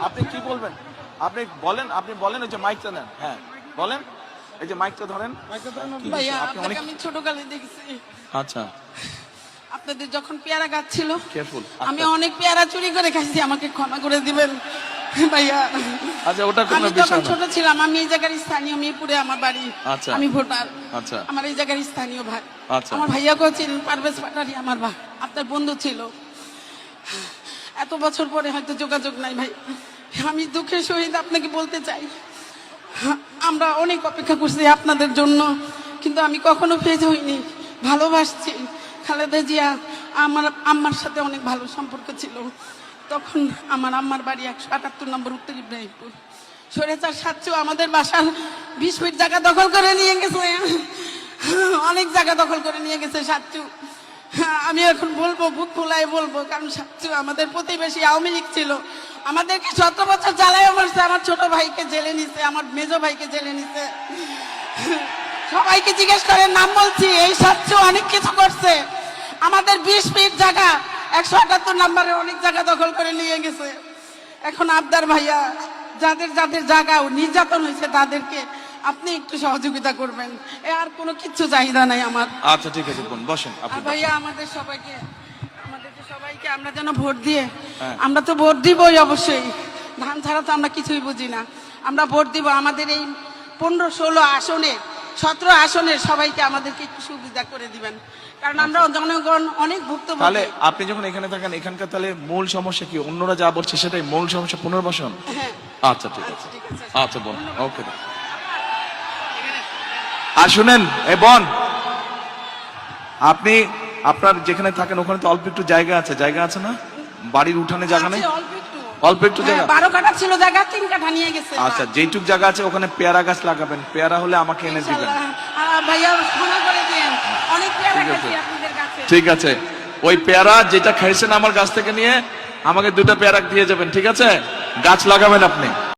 আপনি কি বলবেন? আপনি বলেন ওই যে মাইকটা নেন। হ্যাঁ বলেন, এই যে মাইকটা ধরেন। ভাইয়া আপনাকে আমি ছোটকালে দেখছি। আচ্ছা আপনাদের যখন পেয়ারা গাছ ছিল, কেয়ারফুল। আমি অনেক পেয়ারা চুরি করে খাইছি, আমাকে ক্ষমা করে দিবেন ভাইয়া। আচ্ছা ওটা কোনো আমি বিষয় যখন না। ছোট ছিলাম, আমি এই জায়গার স্থানীয়, মিরপুরে আমার বাড়ি। আচ্ছা। আমি ভোটার। আচ্ছা আমার এই জায়গার স্থানীয় ভাই। আচ্ছা। আমার ভাইয়াকেও চিনেন, পারভেজ পাটারি আমার ভাই, আপনার বন্ধু ছিল। এত বছর পরে হয়তো যোগাযোগ নাই ভাই। আমি দুঃখের সহিত আপনাকে বলতে চাই, আমরা অনেক অপেক্ষা করছি আপনাদের জন্য, কিন্তু আমি কখনো ফেজ হইনি, ভালোবাসছি। খালেদা জিয়া আমার আম্মার সাথে অনেক ভালো সম্পর্ক ছিল। তখন আমার আম্মার বাড়ি 178 নম্বর উত্তর ইব্রাহিমপুর। স্বৈরাচার সাচ্চু আমাদের বাসার 20 ফিট জায়গা দখল করে নিয়ে গেছে, অনেক জায়গা দখল করে নিয়ে গেছে সাচ্চু। আমি এখন বলবো, বুক ফুলায় বলবো, কারণ সাচ্চু আমাদের প্রতিবেশী, আওয়ামী লীগ ছিল, আমাদেরকে 17 বছর জ্বালায় মারছে। আমার ছোট ভাইকে জেলে নিছে, আমার মেজো ভাইকে জেলে নিছে। সবাইকে জিজ্ঞেস করে, নাম বলছি, এই সাচ্চু অনেক কিছু করছে। আমাদের 20 ফিট জায়গা 178 নম্বরে অনেক জায়গা দখল করে নিয়ে গেছে। এখন আবদার ভাইয়া, যাদের যাদের জায়গা নির্যাতন হয়েছে তাদেরকে আপনি একটু সহযোগিতা করবেন, এ আর কোনো কিচ্ছু চাহিদা নাই আমার। আচ্ছা ঠিক আছে বোন, বসেন আপনি। আর ভাইয়া আমাদের সবাইকে আমরা যেন ভোট দিয়ে, হ্যাঁ। আমরা তো ভোট দিবই অবশ্যই, ধান ছাড়া তো আমরা কিছুই বুঝি না। আমরা ভোট দিব, আমাদের এই 15-16 আসনে, 17 আসনের সবাইকে আমাদেরকে একটু সুবিধা করে দিবেন, কারণ আমরা জনগণ অনেক ভুক্তভোগী। তাহলে আপনি যখন এখানে থাকেন, এখানকার তাহলে মূল সমস্যা কি? অন্যরা যা বলছে সেটাই মূল সমস্যা, পুনর্বাসন? হ্যাঁ আচ্ছা ঠিক আছে। আচ্ছা বোন, ওকে। আর শুনেন এ বোন, আপনি আপনার যেখানে থাকেন ওখানে তো অল্প একটু জায়গা আছে না? বাড়ির উঠানে জায়গা নেই? অল্প একটু জায়গা, 12 কাঠা ছিল জায়গা, 3 কাঠা নিয়ে গেছে। আচ্ছা যেইটুক জায়গা আছে ওখানে পেয়ারা গাছ লাগাবেন, পেয়ারা হলে আমাকে এনে দিবেন। ইনশাআল্লাহ। ভাইয়া ক্ষমা করে দিয়েন, অনেক পেয়ারা খাচ্ছি আপনাদের কাছে। ঠিক আছে, ওই পেয়ারা যেটা খাইছেন আমার গাছ থেকে নিয়ে আমাকে 2টা পেয়ারা দিয়ে যাবেন, ঠিক আছে? গাছ লাগাবেন আপনি।